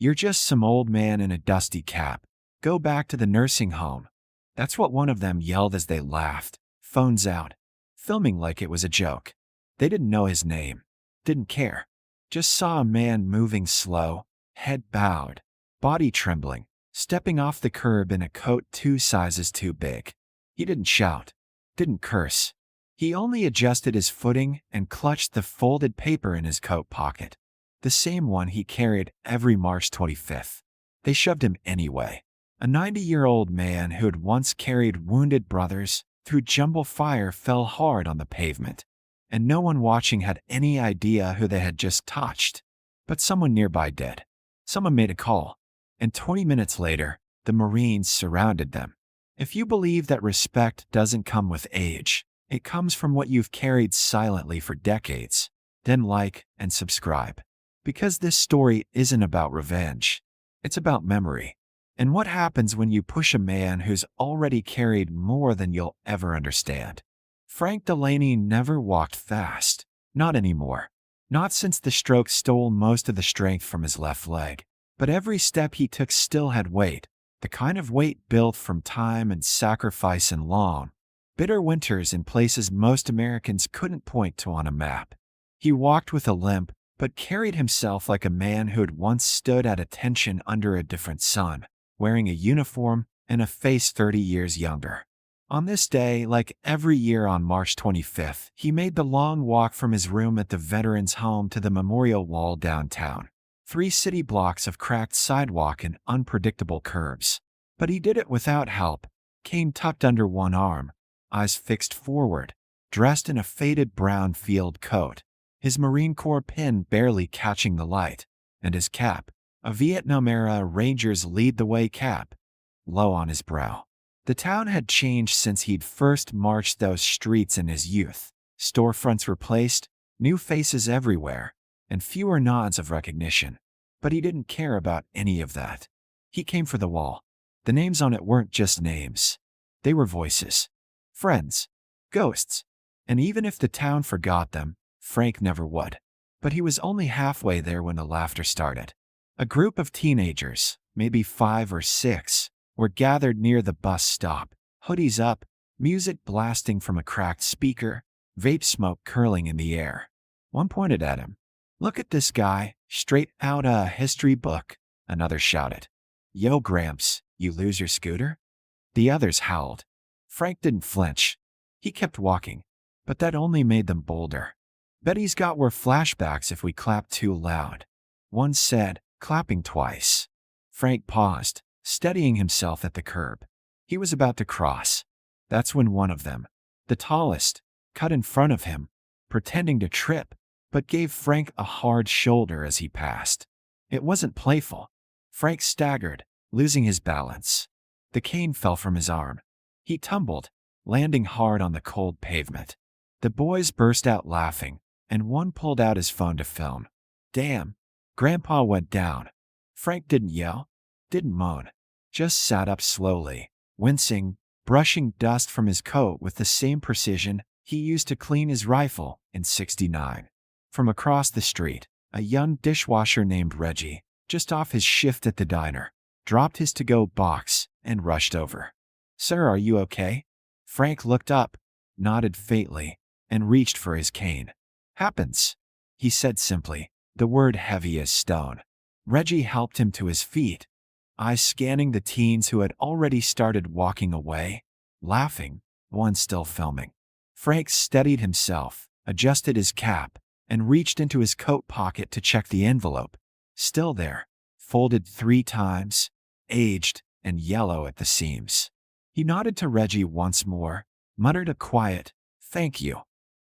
"You're just some old man in a dusty cap. Go back to the nursing home." That's what one of them yelled as they laughed, phones out, filming like it was a joke. They didn't know his name, didn't care. Just saw a man moving slow, head bowed, body trembling, stepping off the curb in a coat 2 sizes too big. He didn't shout, didn't curse. He only adjusted his footing and clutched the folded paper in his coat pocket, the same one he carried every March 25th. They shoved him anyway. A 90-year-old man who had once carried wounded brothers through jumble fire fell hard on the pavement, and no one watching had any idea who they had just touched. But someone nearby did. Someone made a call, and 20 minutes later, the Marines surrounded them. If you believe that respect doesn't come with age, it comes from what you've carried silently for decades, then like and subscribe. Because this story isn't about revenge. It's about memory. And what happens when you push a man who's already carried more than you'll ever understand. Frank Delaney never walked fast. Not anymore. Not since the stroke stole most of the strength from his left leg. But every step he took still had weight. The kind of weight built from time and sacrifice and long, bitter winters in places most Americans couldn't point to on a map. He walked with a limp, but carried himself like a man who had once stood at attention under a different sun, wearing a uniform and a face 30 years younger. On this day, like every year on March 25th, he made the long walk from his room at the Veterans Home to the Memorial Wall downtown. 3 city blocks of cracked sidewalk and unpredictable curbs. But he did it without help, cane tucked under one arm, eyes fixed forward, dressed in a faded brown field coat, his Marine Corps pin barely catching the light, and his cap, a Vietnam-era Rangers lead-the-way cap, low on his brow. The town had changed since he'd first marched those streets in his youth. Storefronts replaced, new faces everywhere, and fewer nods of recognition. But he didn't care about any of that. He came for the wall. The names on it weren't just names. They were voices. Friends. Ghosts. And even if the town forgot them, Frank never would. But he was only halfway there when the laughter started. A group of teenagers, maybe 5 or 6, were gathered near the bus stop, hoodies up, music blasting from a cracked speaker, vape smoke curling in the air. One pointed at him. "Look at this guy, straight out a history book," another shouted. "Yo, Gramps, you lose your scooter?" The others howled. Frank didn't flinch. He kept walking, but that only made them bolder. "Bet he's got more flashbacks if we clap too loud," one said, clapping twice. Frank paused, steadying himself at the curb. He was about to cross. That's when one of them, the tallest, cut in front of him, pretending to trip, but gave Frank a hard shoulder as he passed. It wasn't playful. Frank staggered, losing his balance. The cane fell from his arm. He tumbled, landing hard on the cold pavement. The boys burst out laughing, and one pulled out his phone to film. "Damn, Grandpa went down." Frank didn't yell, didn't moan, just sat up slowly, wincing, brushing dust from his coat with the same precision he used to clean his rifle in '69. From across the street, a young dishwasher named Reggie, just off his shift at the diner, dropped his to-go box and rushed over. "Sir, are you okay?" Frank looked up, nodded faintly, and reached for his cane. "Happens," he said simply, the word heavy as stone. Reggie helped him to his feet, eyes scanning the teens who had already started walking away, laughing, one still filming. Frank steadied himself, adjusted his cap, and reached into his coat pocket to check the envelope. Still there, folded 3 times, aged and yellow at the seams. He nodded to Reggie once more, muttered a quiet, "Thank you,"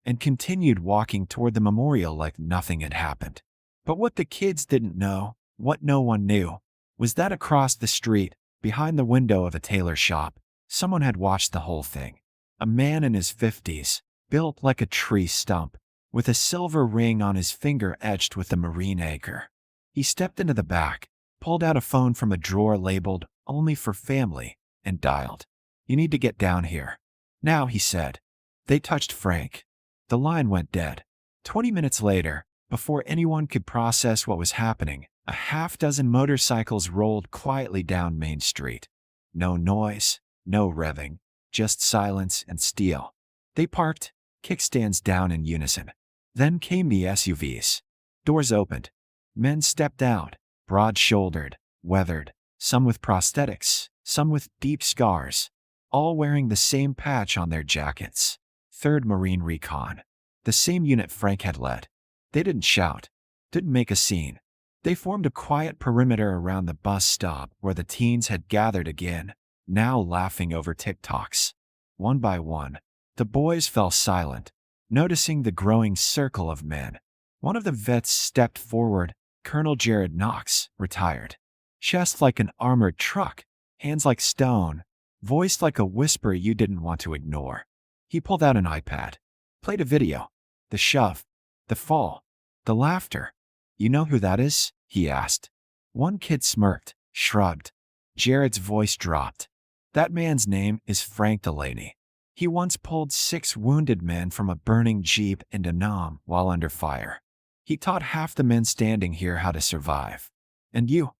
and continued walking toward the memorial like nothing had happened. But what the kids didn't know, what no one knew, was that across the street, behind the window of a tailor shop, someone had watched the whole thing. A man in his 50s, built like a tree stump, with a silver ring on his finger etched with the Marine anchor. He stepped into the back, pulled out a phone from a drawer labeled "Only for Family," and dialed. "You need to get down here now," he said. They touched Frank. The line went dead. 20 minutes later, before anyone could process what was happening, A half-dozen motorcycles rolled quietly down Main Street. No noise, no revving, just silence and steel. They parked, kickstands down in unison. Then came the SUVs. Doors opened. Men stepped out, broad-shouldered, weathered, some with prosthetics, some with deep scars, all wearing the same patch on their jackets. 3rd Marine Recon. The same unit Frank had led. They didn't shout, didn't make a scene. They formed a quiet perimeter around the bus stop where the teens had gathered again, now laughing over TikToks. One by one, the boys fell silent, noticing the growing circle of men. One of the vets stepped forward, Colonel Jared Knox, retired. Chest like an armored truck, hands like stone, voice like a whisper you didn't want to ignore. He pulled out an iPad, played a video. The shove, the fall, the laughter. "You know who that is?" he asked. One kid smirked, shrugged. Jared's voice dropped. "That man's name is Frank Delaney. He once pulled 6 wounded men from a burning Jeep into Nam while under fire. He taught half the men standing here how to survive. And you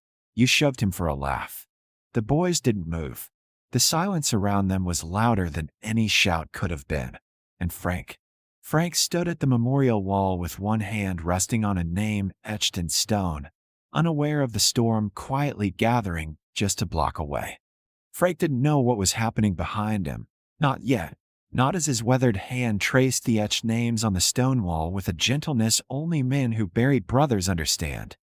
shoved him for a laugh." The boys didn't move. The silence around them was louder than any shout could have been. And Frank stood at the memorial wall with one hand resting on a name etched in stone, unaware of the storm quietly gathering just a block away. Frank didn't know what was happening behind him. Not yet. Not as his weathered hand traced the etched names on the stone wall with a gentleness only men who buried brothers understand.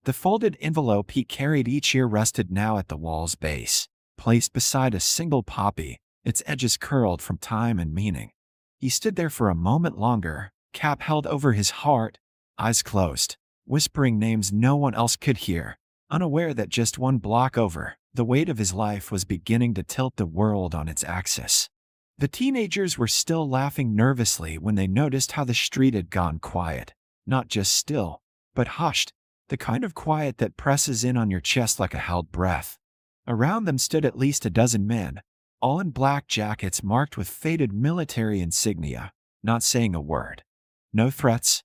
The folded envelope he carried each year rested now at the wall's base, placed beside a single poppy, its edges curled from time and meaning. He stood there for a moment longer, cap held over his heart, eyes closed, whispering names no one else could hear, unaware that just one block over, the weight of his life was beginning to tilt the world on its axis. The teenagers were still laughing nervously when they noticed how the street had gone quiet, not just still, but hushed, the kind of quiet that presses in on your chest like a held breath. Around them stood at least a dozen men, all in black jackets marked with faded military insignia, not saying a word. No threats,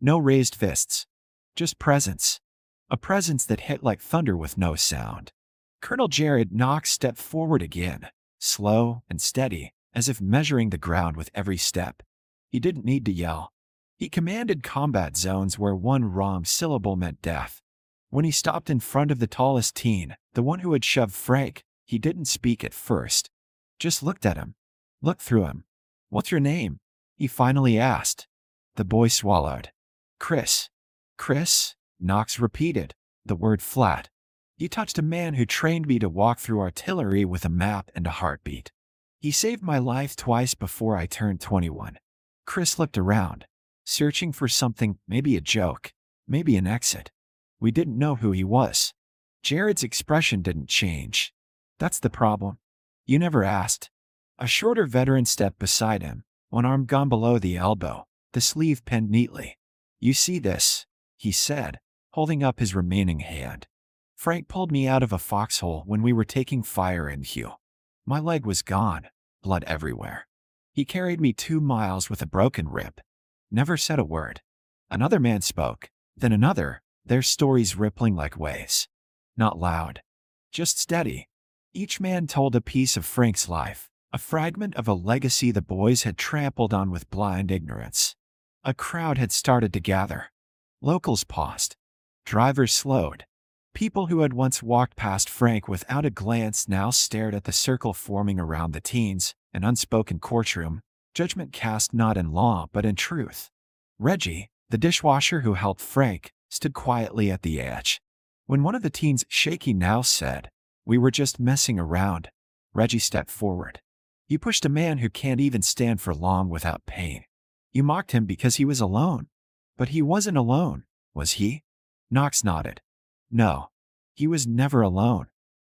no raised fists, just presence. A presence that hit like thunder with no sound. Colonel Jared Knox stepped forward again, slow and steady, as if measuring the ground with every step. He didn't need to yell. He commanded combat zones where one wrong syllable meant death. When he stopped in front of the tallest teen, the one who had shoved Frank, he didn't speak at first. Just looked at him. Looked through him. "What's your name?" he finally asked. The boy swallowed. "Chris." "Chris?" Knox repeated, the word flat. "You touched a man who trained me to walk through artillery with a map and a heartbeat. He saved my life twice before I turned 21. Chris looked around, searching for something, maybe a joke, maybe an exit. We didn't know who he was. Jared's expression didn't change. "That's the problem. You never asked." A shorter veteran stepped beside him, one arm gone below the elbow, the sleeve pinned neatly. "You see this?" he said, holding up his remaining hand. "Frank pulled me out of a foxhole when we were taking fire in Hugh. My leg was gone, blood everywhere. He carried me 2 miles with a broken rib. Never said a word." Another man spoke, then another, their stories rippling like waves. Not loud, just steady. Each man told a piece of Frank's life, a fragment of a legacy the boys had trampled on with blind ignorance. A crowd had started to gather. Locals paused. Drivers slowed. People who had once walked past Frank without a glance now stared at the circle forming around the teens, an unspoken courtroom, judgment cast not in law but in truth. Reggie, the dishwasher who helped Frank, stood quietly at the edge. When one of the teens, shaky now, said, "We were just messing around," Reggie stepped forward. "You pushed a man who can't even stand for long without pain. You mocked him because he was alone. But he wasn't alone, was he?" Knox nodded. "No, he was never alone.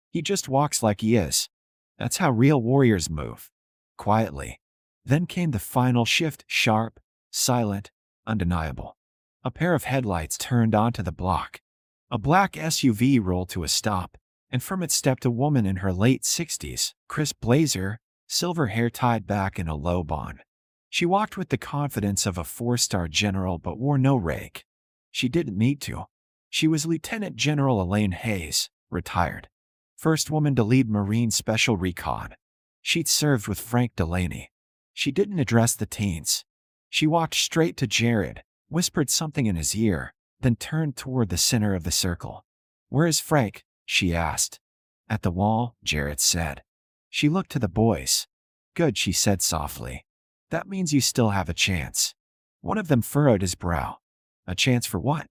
He just walks like he is. That's how real warriors move. Quietly." Then came the final shift, sharp, silent, undeniable. A pair of headlights turned onto the block. A black SUV rolled to a stop, and from it stepped a woman in her late 60s, crisp blazer, silver hair tied back in a low bun. She walked with the confidence of a 4-star general but wore no rake. She didn't need to. She was Lieutenant General Elaine Hayes, retired. First woman to lead Marine Special Recon. She'd served with Frank Delaney. She didn't address the teens. She walked straight to Jared, whispered something in his ear, then turned toward the center of the circle. "Where is Frank?" she asked. "At the wall," Jared said. She looked to the boys. "Good," she said softly. "That means you still have a chance." One of them furrowed his brow. "A chance for what?"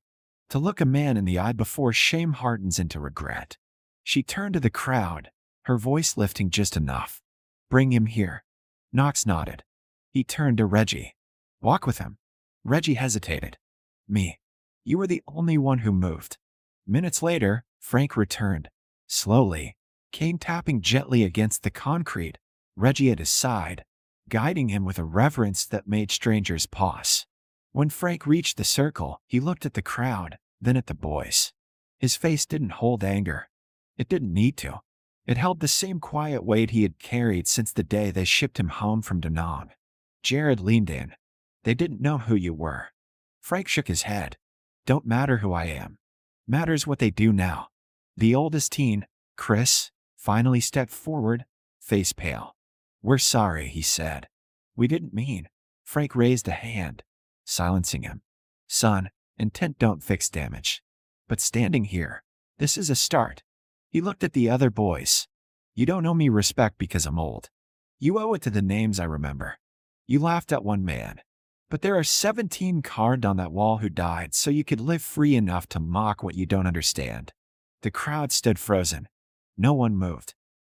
"To look a man in the eye before shame hardens into regret." She turned to the crowd, her voice lifting just enough. "Bring him here." Knox nodded. He turned to Reggie. "Walk with him." Reggie hesitated. "Me." "You were the only one who moved." Minutes later, Frank returned. Slowly, cane tapping gently against the concrete, Reggie at his side, guiding him with a reverence that made strangers pause. When Frank reached the circle, he looked at the crowd, then at the boys. His face didn't hold anger. It didn't need to. It held the same quiet weight he had carried since the day they shipped him home from Da Nang. Jared leaned in. "They didn't know who you were." Frank shook his head. "Don't matter who I am. Matters what they do now." The oldest teen, Chris, finally stepped forward, face pale. "We're sorry," he said. "We didn't mean." Frank raised a hand, silencing him. "Son, intent don't fix damage. But standing here, this is a start." He looked at the other boys. "You don't owe me respect because I'm old. You owe it to the names I remember. You laughed at one man. But there are 17 carved on that wall who died so you could live free enough to mock what you don't understand." The crowd stood frozen. No one moved.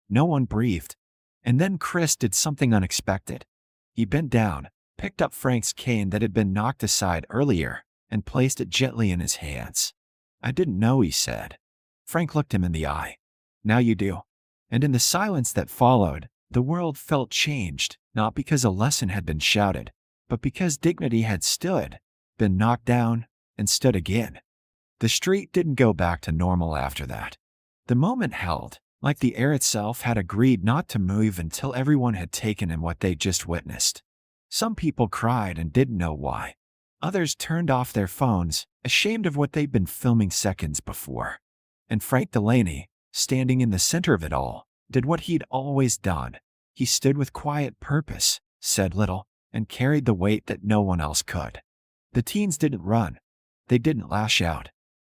No one breathed. And then Chris did something unexpected. He bent down, picked up Frank's cane that had been knocked aside earlier, and placed it gently in his hands. "I didn't know," he said. Frank looked him in the eye. "Now you do." And in the silence that followed, the world felt changed, not because a lesson had been shouted, but because dignity had stood, been knocked down, and stood again. The street didn't go back to normal after that. The moment held, like the air itself had agreed not to move until everyone had taken in what they'd just witnessed. Some people cried and didn't know why. Others turned off their phones, ashamed of what they'd been filming seconds before. And Frank Delaney, standing in the center of it all, did what he'd always done. He stood with quiet purpose, said little, and carried the weight that no one else could. The teens didn't run. They didn't lash out.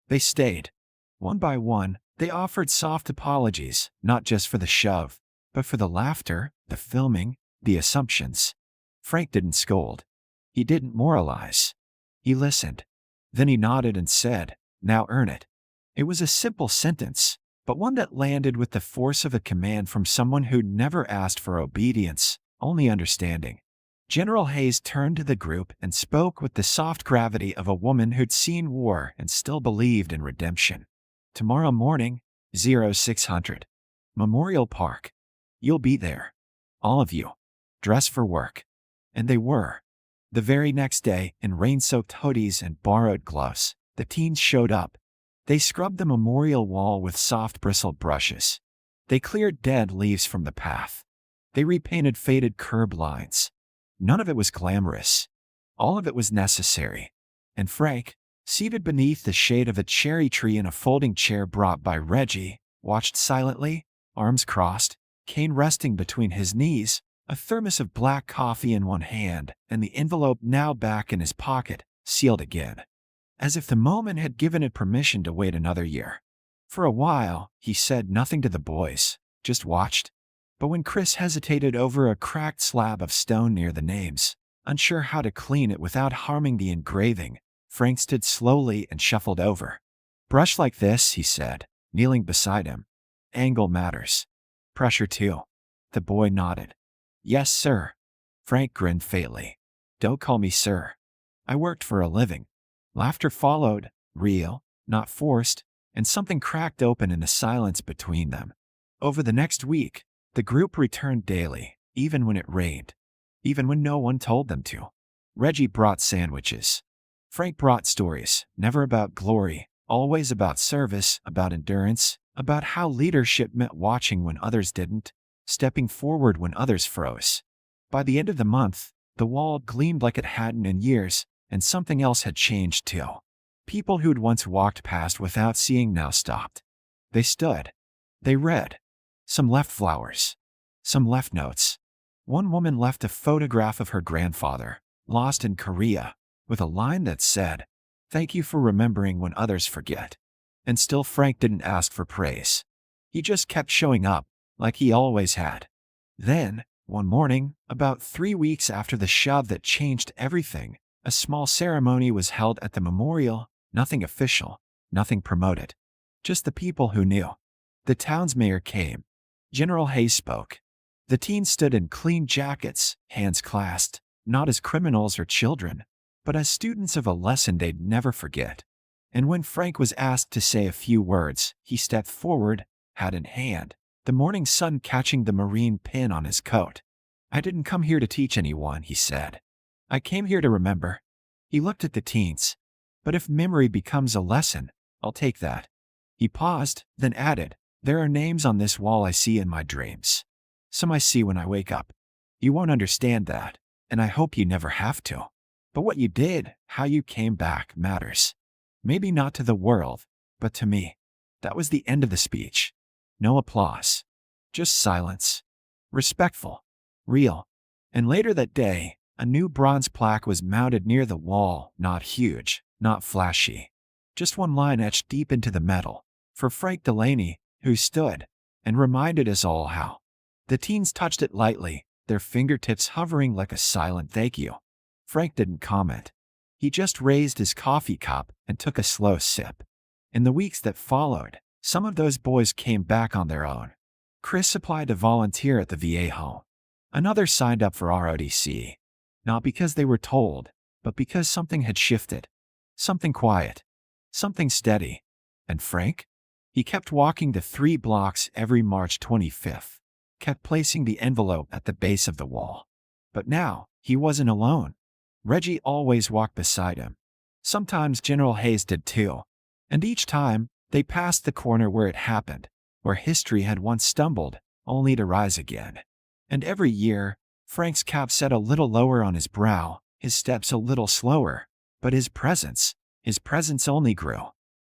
They stayed. One by one, they offered soft apologies, not just for the shove, but for the laughter, the filming, the assumptions. Frank didn't scold. He didn't moralize. He listened. Then he nodded and said, "Now earn it." It was a simple sentence, but one that landed with the force of a command from someone who'd never asked for obedience, only understanding. General Hayes turned to the group and spoke with the soft gravity of a woman who'd seen war and still believed in redemption. "Tomorrow morning, 0600. Memorial Park. You'll be there. All of you. Dress for work." And they were. The very next day, in rain-soaked hoodies and borrowed gloves, the teens showed up. They scrubbed the memorial wall with soft bristled brushes. They cleared dead leaves from the path. They repainted faded curb lines. None of it was glamorous. All of it was necessary. And Frank, seated beneath the shade of a cherry tree in a folding chair brought by Reggie, watched silently, arms crossed, cane resting between his knees, a thermos of black coffee in one hand, and the envelope now back in his pocket, sealed again. As if the moment had given it permission to wait another year. For a while, he said nothing to the boys, just watched. But when Chris hesitated over a cracked slab of stone near the names, unsure how to clean it without harming the engraving, Frank stood slowly and shuffled over. "Brush like this," he said, kneeling beside him. "Angle matters. Pressure too." The boy nodded. "Yes, sir." Frank grinned faintly. "Don't call me sir. I worked for a living." Laughter followed, real, not forced, and something cracked open in the silence between them. Over the next week, the group returned daily, even when it rained, even when no one told them to. Reggie brought sandwiches. Frank brought stories, never about glory, always about service, about endurance, about how leadership meant watching when others didn't, stepping forward when others froze. By the end of the month, the wall gleamed like it hadn't in years, and something else had changed too. People who'd once walked past without seeing now stopped. They stood. They read. Some left flowers. Some left notes. One woman left a photograph of her grandfather, lost in Korea, with a line that said, "Thank you for remembering when others forget." And still Frank didn't ask for praise. He just kept showing up, like he always had. Then, one morning, about 3 weeks after the shove that changed everything, a small ceremony was held at the memorial, nothing official, nothing promoted. Just the people who knew. The town's mayor came. General Hayes spoke. The teens stood in clean jackets, hands clasped, not as criminals or children, but as students of a lesson they'd never forget. And when Frank was asked to say a few words, he stepped forward, hat in hand, the morning sun catching the marine pin on his coat. "I didn't come here to teach anyone," he said. "I came here to remember." He looked at the teens. "But if memory becomes a lesson, I'll take that." He paused, then added, "There are names on this wall I see in my dreams. Some I see when I wake up. You won't understand that, and I hope you never have to. But what you did, how you came back, matters. Maybe not to the world, but to me." That was the end of the speech. No applause. Just silence. Respectful. Real. And later that day, a new bronze plaque was mounted near the wall, not huge, not flashy. Just one line etched deep into the metal. For Frank Delaney, who stood and reminded us all how. The teens touched it lightly, their fingertips hovering like a silent thank you. Frank didn't comment. He just raised his coffee cup and took a slow sip. In the weeks that followed, some of those boys came back on their own. Chris applied to volunteer at the VA home. Another signed up for ROTC. Not because they were told, but because something had shifted. Something quiet. Something steady. And Frank? He kept walking the 3 blocks every March 25th. Kept placing the envelope at the base of the wall. But now, he wasn't alone. Reggie always walked beside him. Sometimes General Hayes did too. And each time, they passed the corner where it happened, where history had once stumbled, only to rise again. And every year, Frank's cap sat a little lower on his brow, his steps a little slower, but his presence only grew.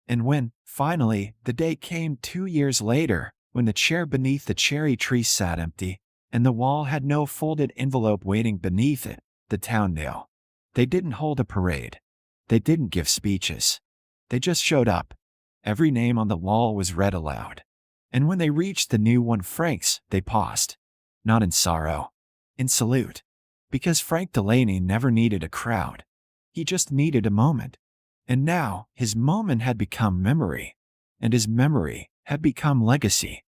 And when, finally, the day came 2 years later, when the chair beneath the cherry tree sat empty, and the wall had no folded envelope waiting beneath it, the town knew. They didn't hold a parade. They didn't give speeches. They just showed up. Every name on the wall was read aloud. And when they reached the new one, Frank's, they paused. Not in sorrow. In salute. Because Frank Delaney never needed a crowd. He just needed a moment. And now, his moment had become memory. And his memory had become legacy.